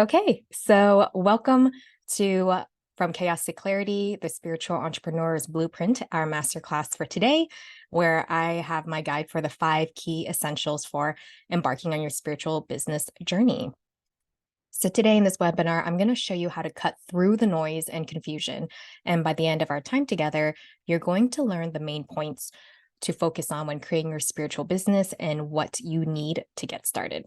Okay, so welcome to From Chaos to Clarity, the Spiritual Entrepreneur's Blueprint, our masterclass for today, where I have my guide for the 5 key essentials for embarking on your spiritual business journey. So today in this webinar, I'm going to show you how to cut through the noise and confusion. And by the end of our time together, you're going to learn the main points to focus on when creating your spiritual business and what you need to get started.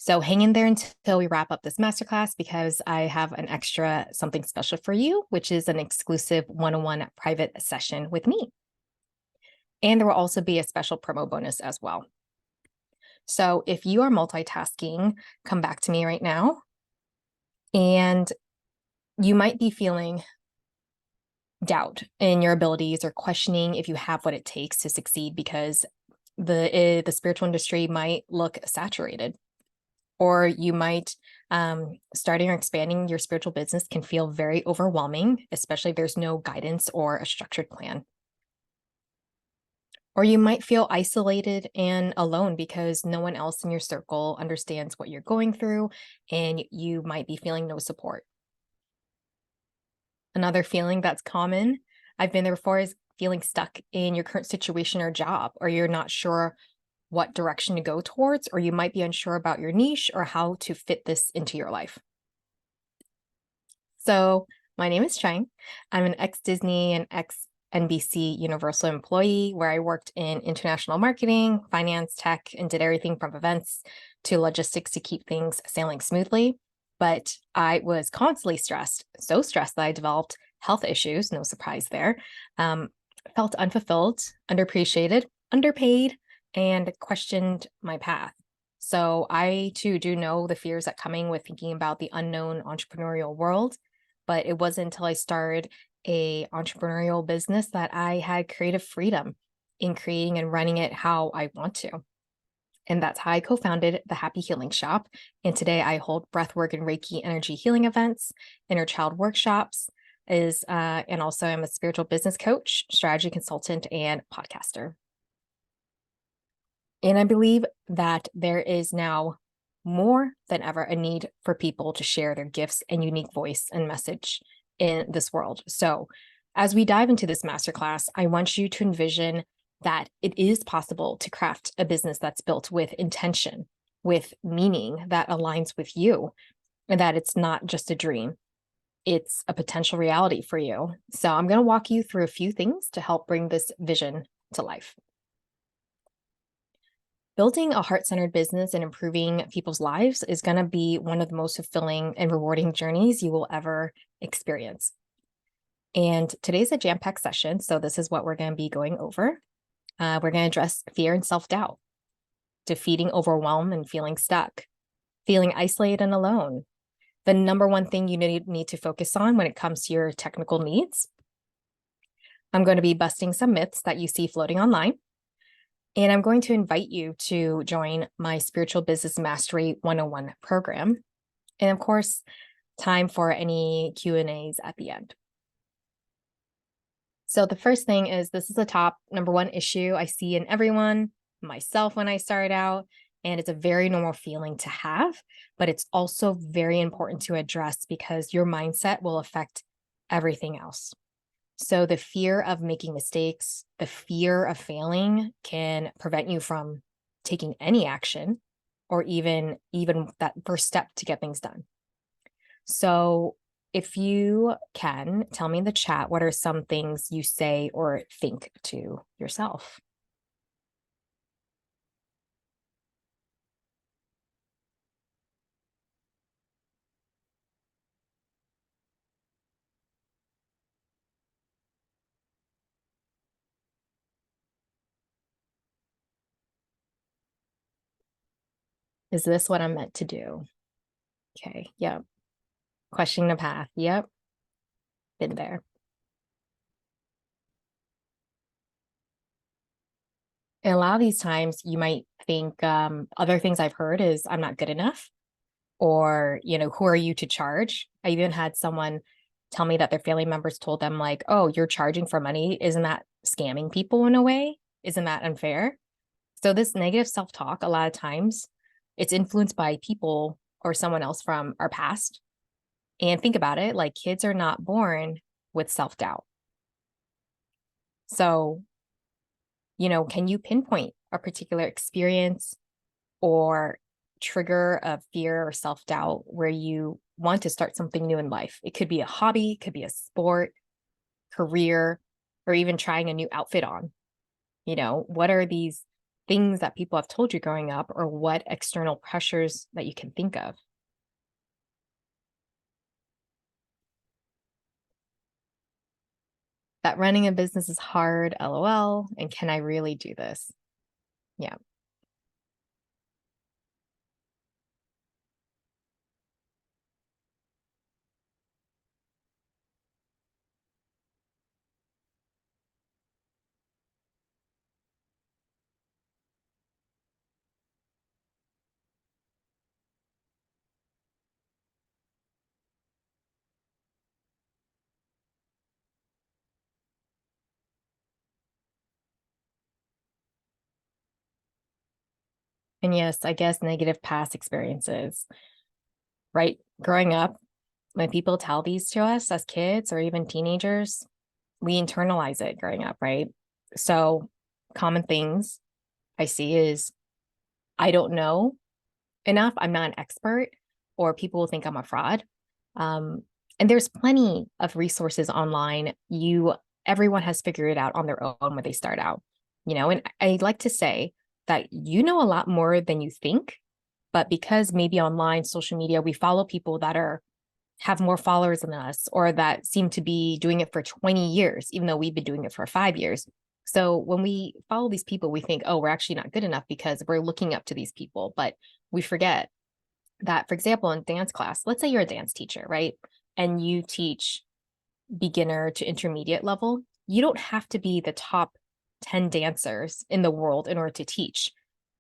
So hang in there until we wrap up this masterclass because I have an extra something special for you, which is an exclusive one-on-one private session with me. And there will also be a special promo bonus as well. So if you are multitasking, come back to me right now. And you might be feeling doubt in your abilities or questioning if you have what it takes to succeed because the spiritual industry might look saturated. Or you might, starting or expanding your spiritual business can feel very overwhelming, especially if there's no guidance or a structured plan. Or you might feel isolated and alone because no one else in your circle understands what you're going through, and you might be feeling no support. Another feeling that's common, I've been there before, is feeling stuck in your current situation or job, or you're not sure what direction to go towards, or you might be unsure about your niche or how to fit this into your life. So my name is Chang. I'm an ex-Disney and ex-NBC Universal employee where I worked in international marketing, finance, tech, and did everything from events to logistics to keep things sailing smoothly. But I was constantly stressed, so stressed that I developed health issues, no surprise there. Felt unfulfilled, underappreciated, underpaid, and questioned my path. So I too do know the fears that coming with thinking about the unknown entrepreneurial world, but it wasn't until I started a entrepreneurial business that I had creative freedom in creating and running it how I want to. And that's how I co-founded the Happy Healing Shop. And today I hold breathwork and Reiki energy healing events, inner child workshops, and also I'm a spiritual business coach, strategy consultant, and podcaster. And I believe that there is now more than ever a need for people to share their gifts and unique voice and message in this world. So as we dive into this masterclass, I want you to envision that it is possible to craft a business that's built with intention, with meaning that aligns with you, and that it's not just a dream. It's a potential reality for you. So I'm going to walk you through a few things to help bring this vision to life. Building a heart-centered business and improving people's lives is going to be one of the most fulfilling and rewarding journeys you will ever experience. And today's a jam-packed session, so this is what we're going to be going over. We're going to address fear and self-doubt, defeating overwhelm and feeling stuck, feeling isolated and alone, the number one thing you need to focus on when it comes to your technical needs. I'm going to be busting some myths that you see floating online. And I'm going to invite you to join my Spiritual Business Mastery 101 program. And of course, time for any Q&As at the end. So the first thing is, this is the top number one issue I see in everyone, myself when I started out, and it's a very normal feeling to have, but it's also very important to address because your mindset will affect everything else. So the fear of making mistakes, the fear of failing can prevent you from taking any action or even that first step to get things done. So if you can, tell me in the chat, what are some things you say or think to yourself? Is this what I'm meant to do? Okay, yep. Questioning the path, yep. Been there. And a lot of these times you might think other things I've heard is I'm not good enough, or, who are you to charge? I even had someone tell me that their family members told them like, oh, you're charging for money. Isn't that scamming people in a way? Isn't that unfair? So this negative self-talk, a lot of times it's influenced by people or someone else from our past. And think about it, like kids are not born with self-doubt. So, can you pinpoint a particular experience or trigger of fear or self-doubt where you want to start something new in life? It could be a hobby, it could be a sport, career, or even trying a new outfit on. What are these things that people have told you growing up, or what external pressures that you can think of? That running a business is hard, LOL, and can I really do this? Yeah. And yes, I guess negative past experiences, right? Growing up, when people tell these to us as kids or even teenagers, we internalize it growing up, right? So, common things I see is I don't know enough, I'm not an expert, or people will think I'm a fraud. Um, and there's plenty of resources online. Everyone has figured it out on their own when they start out, and I like to say that you know a lot more than you think, but because maybe online social media, we follow people that have more followers than us or that seem to be doing it for 20 years, even though we've been doing it for 5 years. So when we follow these people, we think, oh, we're actually not good enough because we're looking up to these people. But we forget that, for example, in dance class, let's say you're a dance teacher, right? And you teach beginner to intermediate level. You don't have to be the top 10 dancers in the world in order to teach.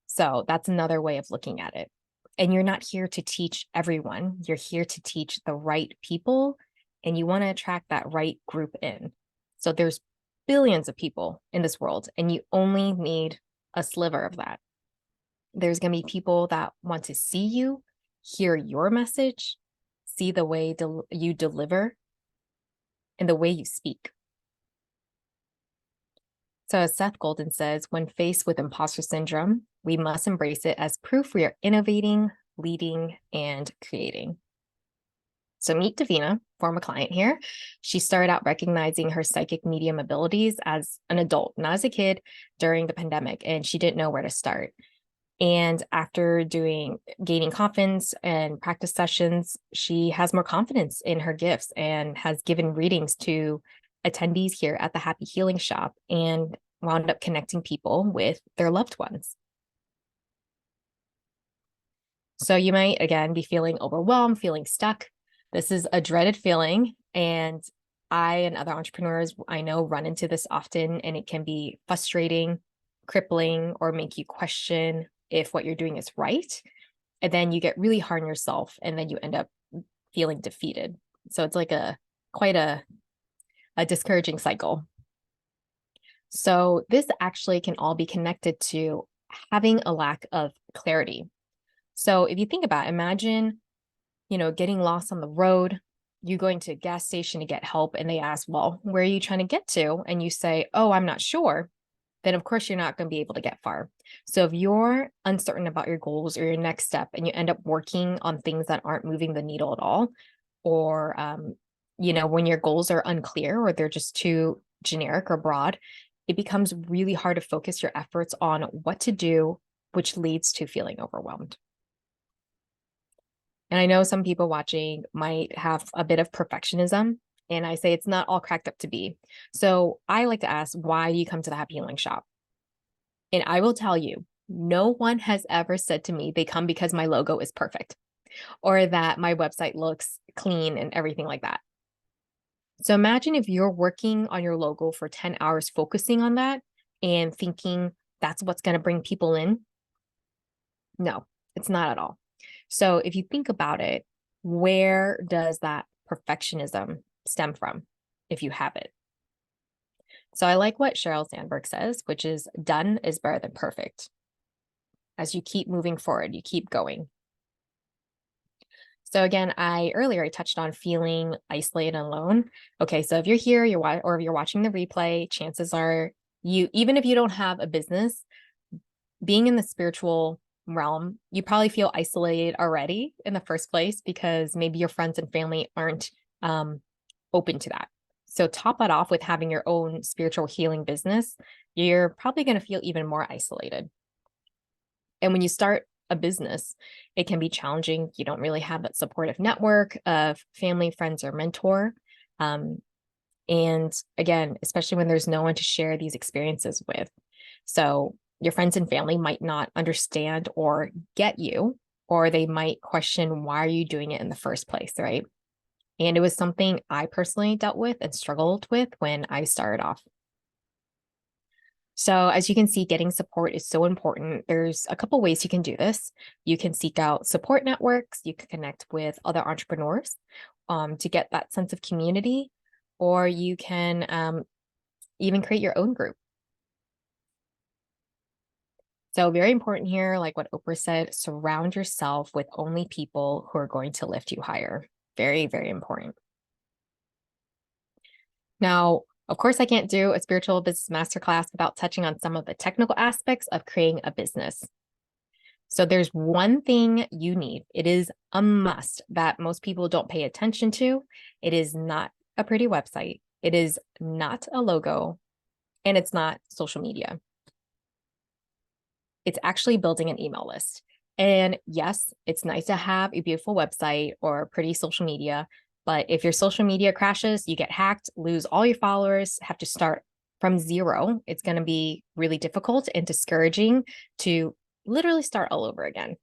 So that's another way of looking at it. And you're not here to teach everyone. You're here to teach the right people, and you want to attract that right group in. So there's billions of people in this world, and you only need a sliver of that. There's going to be people that want to see you, hear your message, see the way you deliver, and the way you speak. So, as Seth Golden says, when faced with imposter syndrome, we must embrace it as proof we are innovating, leading, and creating. So, meet Davina, former client here. She started out recognizing her psychic medium abilities as an adult, not as a kid, during the pandemic, and she didn't know where to start. And after gaining confidence and practice sessions, she has more confidence in her gifts and has given readings to attendees here at the Happy Healing Shop and wound up connecting people with their loved ones. So you might, again, be feeling overwhelmed, feeling stuck. This is a dreaded feeling. And I and other entrepreneurs I know run into this often, and it can be frustrating, crippling, or make you question if what you're doing is right. And then you get really hard on yourself, and then you end up feeling defeated. So it's like quite a discouraging cycle. So this actually can all be connected to having a lack of clarity. So if you think about it, imagine, getting lost on the road, you going to a gas station to get help, and they ask, well, where are you trying to get to? And you say, oh, I'm not sure. Then of course you're not going to be able to get far. So if you're uncertain about your goals or your next step, and you end up working on things that aren't moving the needle at all, or when your goals are unclear or they're just too generic or broad, it becomes really hard to focus your efforts on what to do, which leads to feeling overwhelmed. And I know some people watching might have a bit of perfectionism, and I say it's not all cracked up to be. So I like to ask, why do you come to the Happy Healing Shop? And I will tell you, no one has ever said to me they come because my logo is perfect or that my website looks clean and everything like that. So imagine if you're working on your logo for 10 hours, focusing on that and thinking that's what's going to bring people in. No, it's not at all. So if you think about it, where does that perfectionism stem from if you have it? So I like what Sheryl Sandberg says, which is done is better than perfect. As you keep moving forward, you keep going. So again, earlier I touched on feeling isolated and alone. Okay, so if you're here, or if you're watching the replay, chances are even if you don't have a business, being in the spiritual realm, you probably feel isolated already in the first place because maybe your friends and family aren't open to that. So top that off with having your own spiritual healing business, you're probably going to feel even more isolated. And when you start a business, it can be challenging. You don't really have that supportive network of family, friends, or mentor. And again, especially when there's no one to share these experiences with. So your friends and family might not understand or get you, or they might question, why are you doing it in the first place, right? And it was something I personally dealt with and struggled with when I started off. So as you can see, getting support is so important. There's a couple ways you can do this. You can seek out support networks. You can connect with other entrepreneurs to get that sense of community, or you can even create your own group. So very important here, like what Oprah said, surround yourself with only people who are going to lift you higher. Very, very important. Now, of course, I can't do a spiritual business masterclass without touching on some of the technical aspects of creating a business. So there's one thing you need. It is a must that most people don't pay attention to. It is not a pretty website. It is not a logo, and it's not social media. It's actually building an email list. And yes, it's nice to have a beautiful website or pretty social media, but if your social media crashes, you get hacked, lose all your followers, have to start from zero, it's going to be really difficult and discouraging to literally start all over again.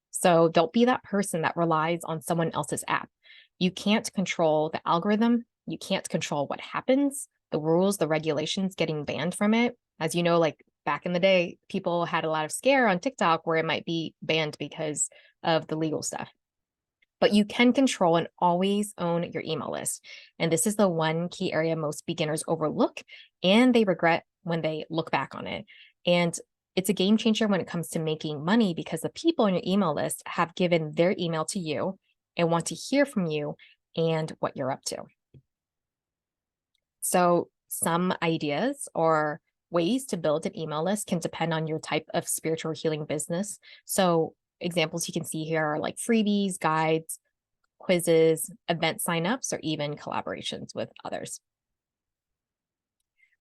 So don't be that person that relies on someone else's app. You can't control the algorithm. You can't control what happens, the rules, the regulations getting banned from it. As you know, like back in the day, people had a lot of scare on TikTok where it might be banned because of the legal stuff. But you can control and always own your email list. And this is the one key area most beginners overlook and they regret when they look back on it. And it's a game changer when it comes to making money because the people on your email list have given their email to you and want to hear from you and what you're up to. So some ideas or ways to build an email list can depend on your type of spiritual healing business. So examples you can see here are like freebies, guides, quizzes, event signups, or even collaborations with others.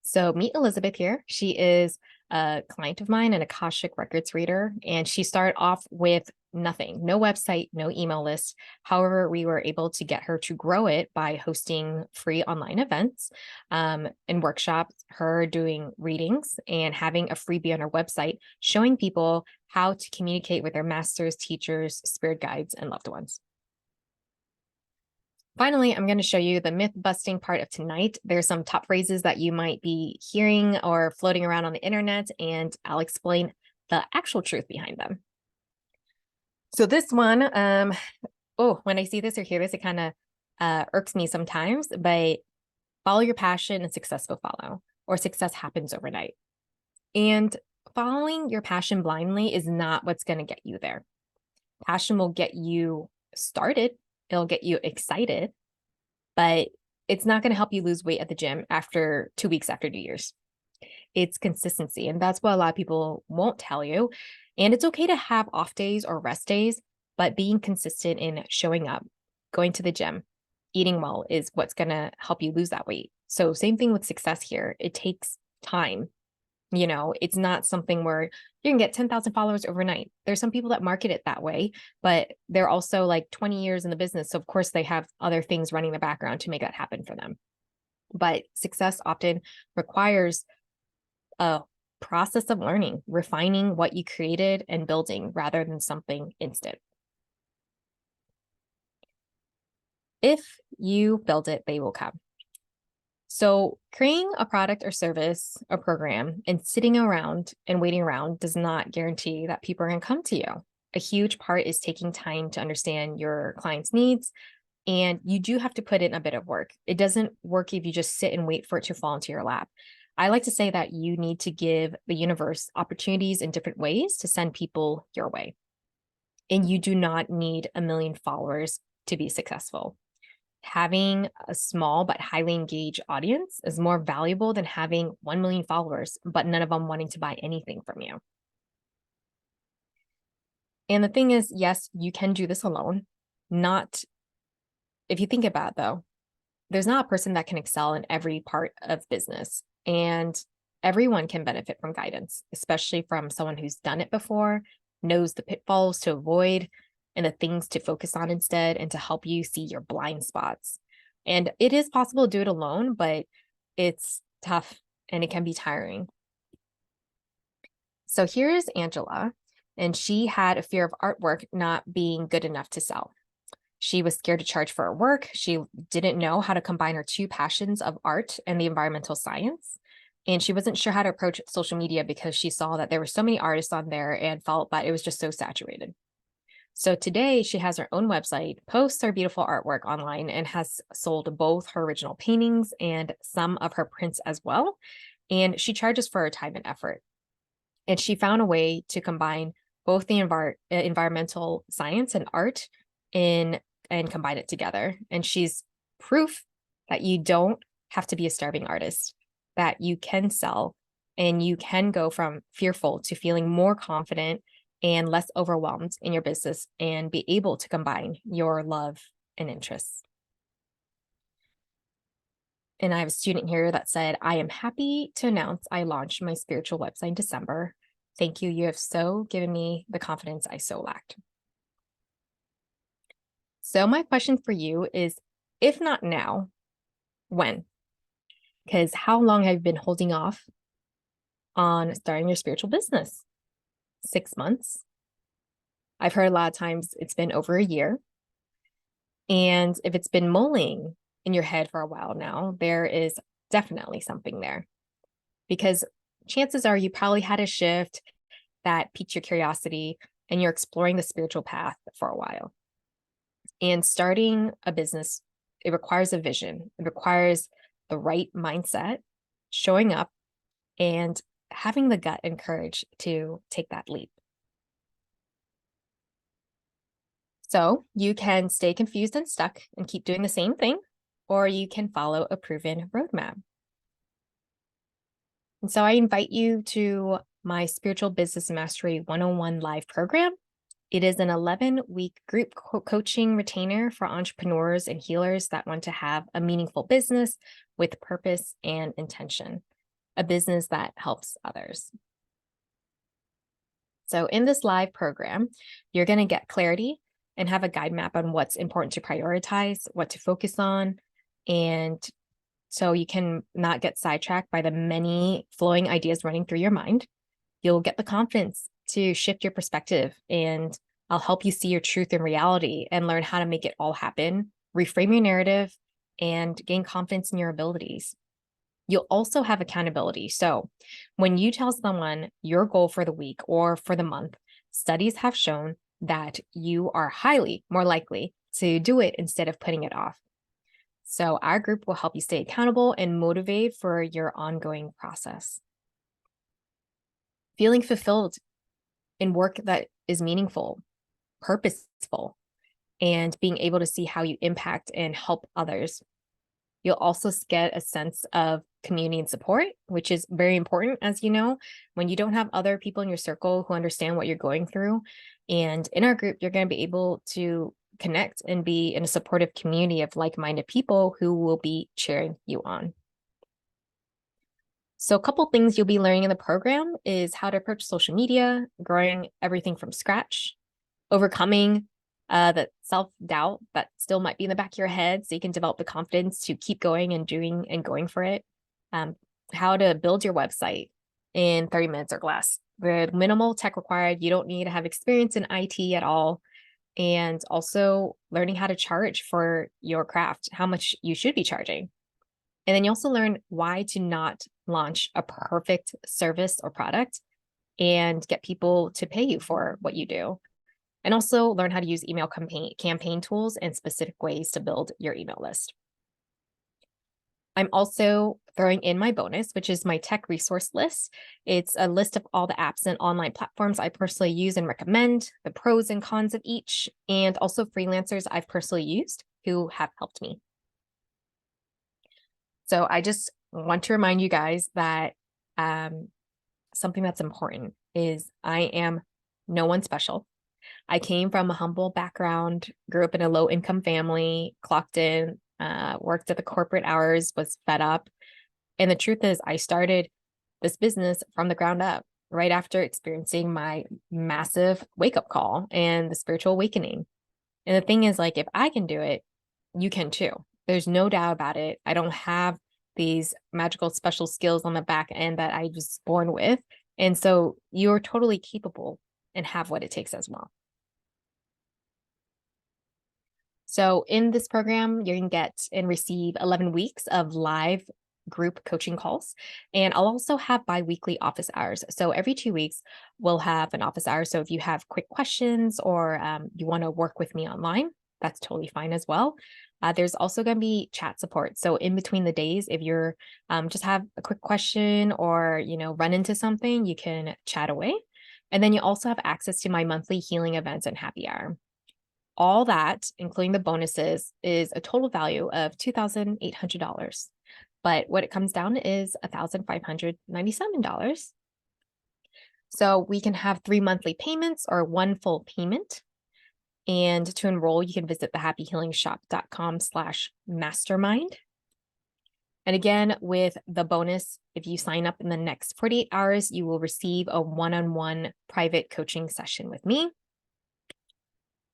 So meet Elizabeth here. She is a client of mine, an Akashic Records reader, and she started off with nothing, no website, no email list. However, we were able to get her to grow it by hosting free online events and workshops, her doing readings and having a freebie on her website, showing people how to communicate with their masters, teachers, spirit guides, and loved ones. Finally, I'm going to show you the myth busting part of tonight. There's some top phrases that you might be hearing or floating around on the internet, and I'll explain the actual truth behind them. So this one, when I see this or hear this, it kind of irks me sometimes, but follow your passion and success will follow, or success happens overnight. And following your passion blindly is not what's going to get you there. Passion will get you started. It'll get you excited, but it's not going to help you lose weight at the gym after 2 weeks after New Year's. It's consistency. And that's what a lot of people won't tell you. And it's okay to have off days or rest days, but being consistent in showing up, going to the gym, eating well is what's going to help you lose that weight. So same thing with success here. It takes time. You know, it's not something where you can get 10,000 followers overnight. There's some people that market it that way, but they're also like 20 years in the business. So of course they have other things running in the background to make that happen for them. But success often requires a process of learning, refining what you created and building rather than something instant. If you build it, they will come. So creating a product or service or program and sitting around and waiting around does not guarantee that people are going to come to you. A huge part is taking time to understand your client's needs, and you do have to put in a bit of work. It doesn't work if you just sit and wait for it to fall into your lap. I like to say that you need to give the universe opportunities in different ways to send people your way. And you do not need 1 million followers to be successful. Having a small but highly engaged audience is more valuable than having 1 million followers, but none of them wanting to buy anything from you. And the thing is, yes, you can do this alone. Not, if you think about it though, there's not a person that can excel in every part of business. And everyone can benefit from guidance, especially from someone who's done it before, knows the pitfalls to avoid and the things to focus on instead, and to help you see your blind spots. And it is possible to do it alone, but it's tough and it can be tiring. So here's Angela, and she had a fear of artwork not being good enough to sell. She was scared to charge for her work. She didn't know how to combine her two passions of art and the environmental science. And she wasn't sure how to approach social media because she saw that there were so many artists on there and felt that it was just so saturated. So today she has her own website, posts her beautiful artwork online, and has sold both her original paintings and some of her prints as well. And she charges for her time and effort. And she found a way to combine both the environmental science and art and combine it together. And she's proof that you don't have to be a starving artist, that you can sell and you can go from fearful to feeling more confident and less overwhelmed in your business and be able to combine your love and interests. And I have a student here that said, I am happy to announce I launched my spiritual website in December. Thank you. You have so given me the confidence I so lacked. So my question for you is, if not now, when? Because how long have you been holding off on starting your spiritual business? 6 months? I've heard a lot of times it's been over a year. And if it's been mulling in your head for a while now, there is definitely something there. Because chances are you probably had a shift that piqued your curiosity and you're exploring the spiritual path for a while. And starting a business, it requires a vision. It requires the right mindset, showing up, and having the gut and courage to take that leap. So you can stay confused and stuck and keep doing the same thing, or you can follow a proven roadmap. And so I invite you to my Spiritual Business Mastery 101 live program. It is an 11-week group coaching retainer for entrepreneurs and healers that want to have a meaningful business with purpose and intention, a business that helps others. So in this live program, you're going to get clarity and have a guide map on what's important to prioritize, what to focus on, and so you can not get sidetracked by the many flowing ideas running through your mind. You'll get the confidence to shift your perspective, and I'll help you see your truth and reality and learn how to make it all happen, reframe your narrative, and gain confidence in your abilities. You'll also have accountability. So when you tell someone your goal for the week or for the month, studies have shown that you are highly more likely to do it instead of putting it off. So our group will help you stay accountable and motivated for your ongoing process. Feeling fulfilled in work that is meaningful, purposeful, and being able to see how you impact and help others. You'll also get a sense of community and support, which is very important, as you know, when you don't have other people in your circle who understand what you're going through. And in our group, you're going to be able to connect and be in a supportive community of like-minded people who will be cheering you on. So a couple things you'll be learning in the program is how to approach social media, growing everything from scratch, overcoming the self-doubt that still might be in the back of your head so you can develop the confidence to keep going and doing and going for it. How to build your website in 30 minutes or less. With minimal tech required. You don't need to have experience in IT at all. And also learning how to charge for your craft, how much you should be charging. And then you also learn why to not launch a perfect service or product and get people to pay you for what you do. And also learn how to use email campaign tools and specific ways to build your email list. I'm also throwing in my bonus, which is my tech resource list. It's a list of all the apps and online platforms I personally use and recommend, the pros and cons of each, and also freelancers I've personally used who have helped me. So I just want to remind you guys that something that's important is I am no one special. I came from a humble background, grew up in a low income family, clocked in, worked at the corporate hours, was fed up. And the truth is, I started this business from the ground up right after experiencing my massive wake up call and the spiritual awakening. And the thing is, like, if I can do it, you can too. There's no doubt about it. I don't have these magical special skills on the back end that I was born with. And so you're totally capable and have what it takes as well. So in this program, you can get and receive 11 weeks of live group coaching calls. And I'll also have bi-weekly office hours. So every 2 weeks, we'll have an office hour. So if you have quick questions or you want to work with me online, that's totally fine as well. There's also going to be chat support. So in between the days, if you're just have a quick question or, run into something, you can chat away. And then you also have access to my monthly healing events and happy hour. All that, including the bonuses, is a total value of $2,800. But what it comes down to is $1,597. So we can have 3 monthly payments or 1 full payment. And to enroll, you can visit thehappyhealingshop.com/mastermind. And again, with the bonus, if you sign up in the next 48 hours, you will receive a one-on-one private coaching session with me.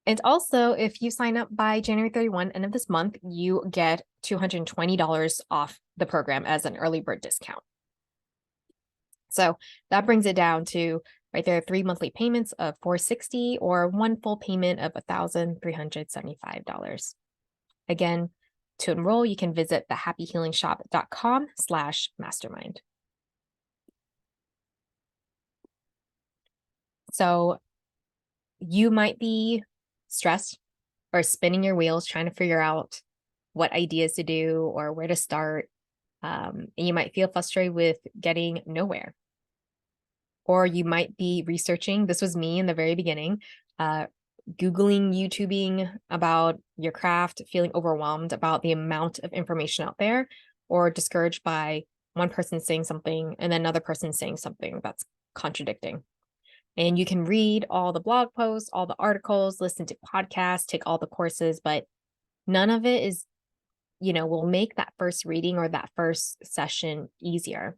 And also, if you sign up by January 31, end of this month, you get $220 off the program as an early bird discount. So that brings it down to right there, 3 monthly payments of $460 or 1 full payment of $1,375. Again, to enroll, you can visit thehappyhealingshop.com/mastermind. So you might be stressed or spinning your wheels trying to figure out what ideas to do or where to start. And you might feel frustrated with getting nowhere. Or you might be researching. This was me in the very beginning, Googling, YouTubing about your craft, feeling overwhelmed about the amount of information out there, or discouraged by one person saying something and then another person saying something that's contradicting. And you can read all the blog posts, all the articles, listen to podcasts, take all the courses, but none of it is, will make that first reading or that first session easier.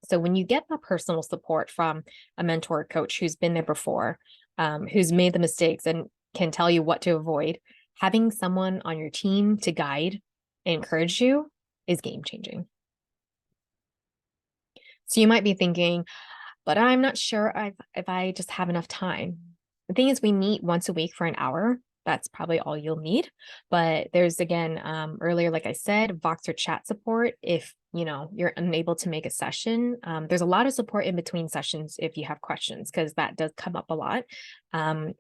So when you get the personal support from a mentor or coach who's been there before, who's made the mistakes and can tell you what to avoid, having someone on your team to guide and encourage you is game changing. So you might be thinking, but I'm not sure if I just have enough time. The thing is, we meet once a week for an hour. That's probably all you'll need. But there's, again, earlier, like I said, Voxer chat support. If, you're unable to make a session, there's a lot of support in between sessions if you have questions, because that does come up a lot. And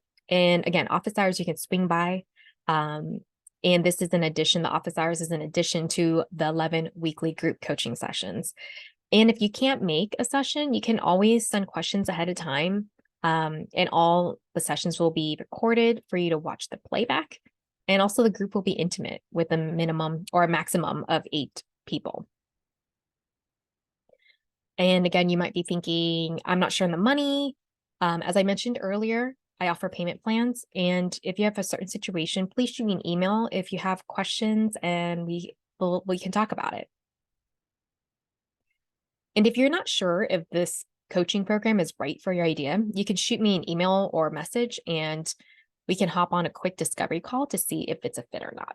again, office hours, you can swing by. And this is in addition, the office hours is in addition to the 11 weekly group coaching sessions. And if you can't make a session, you can always send questions ahead of time. And all the sessions will be recorded for you to watch the playback. And also the group will be intimate with a minimum or a maximum of 8 people. And again, you might be thinking, I'm not sure on the money. As I mentioned earlier, I offer payment plans. And if you have a certain situation, please shoot me an email if you have questions and we can talk about it. And if you're not sure if this coaching program is right for your idea, you can shoot me an email or message and we can hop on a quick discovery call to see if it's a fit or not.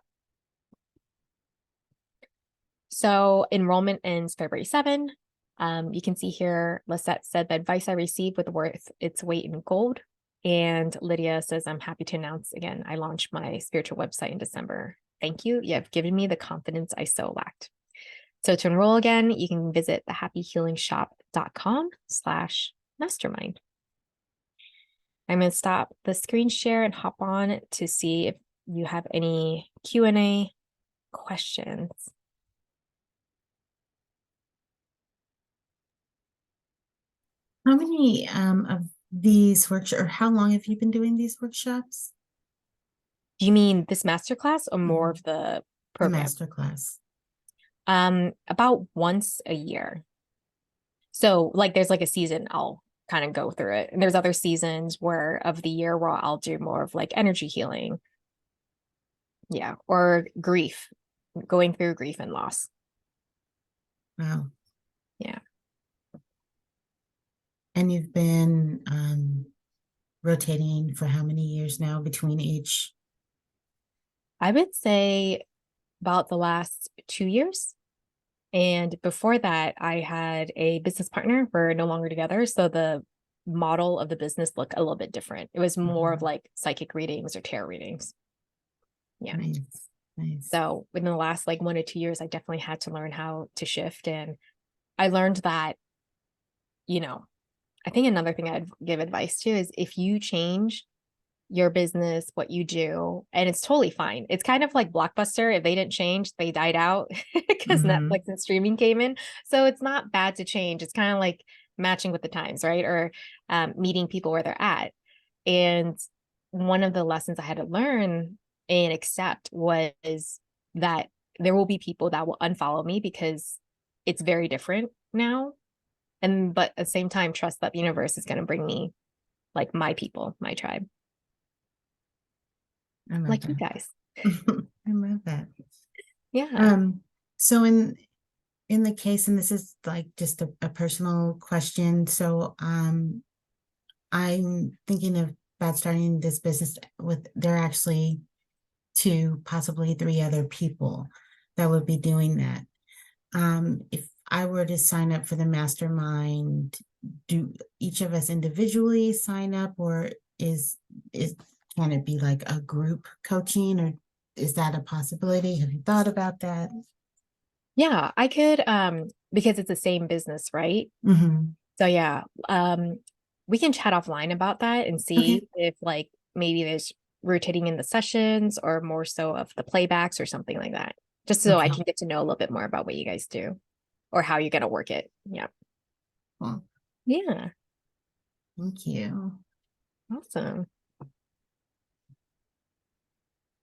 So enrollment ends February 7. You can see here, Lisette said the advice I received was worth its weight in gold. And Lydia says, I'm happy to announce again, I launched my spiritual website in December. Thank you. You have given me the confidence I so lacked. So to enroll again, you can visit thehappyhealingshop.com/mastermind. I'm going to stop the screen share and hop on to see if you have any Q&A questions. How many of these workshops, or how long have you been doing these workshops? Do you mean this masterclass or more Mhm. of the The program? master class. About once a year. So like there's like a season I'll kind of go through it. And there's other seasons where of the year where I'll do more of like energy healing. Yeah. Or grief, going through grief and loss. Wow. Yeah. And you've been rotating for how many years now between each? I would say about the last 2 years. And before that, I had a business partner. We're no longer together. So the model of the business looked a little bit different. It was more of Mhm. like psychic readings or tarot readings. Yeah. Nice, nice. So within the last like 1 to 2 years, I definitely had to learn how to shift. And I learned that, you know, I think another thing I'd give advice to is if you change your business, what you do, and it's totally fine. It's kind of like Blockbuster. If they didn't change, they died out because Hmm. Netflix and streaming came in. So it's not bad to change. It's kind of like matching with the times, right? Or meeting people where they're at. And one of the lessons I had to learn and accept was that there will be people that will unfollow me because it's very different now. And but at the same time, trust that the universe is going to bring me like my people, my tribe, I love like you that. guys. I love that. Yeah. Um, so in the case, and this is like just a personal question. So I'm thinking of about starting this business with there are actually two, possibly three other people that would be doing that. If I were to sign up for the mastermind, do each of us individually sign up, or is can it be like a group coaching, or is that a possibility? Have you thought about that? Yeah, I could because it's the same business, right? Mm-hmm. So yeah, we can chat offline about that and Okay. see if like maybe there's rotating in the sessions or more so of the playbacks or something like that. Just so I Okay. can get to know a little bit more about what you guys do or how you're gonna work it. Yeah. Well, Yeah. thank you. Awesome.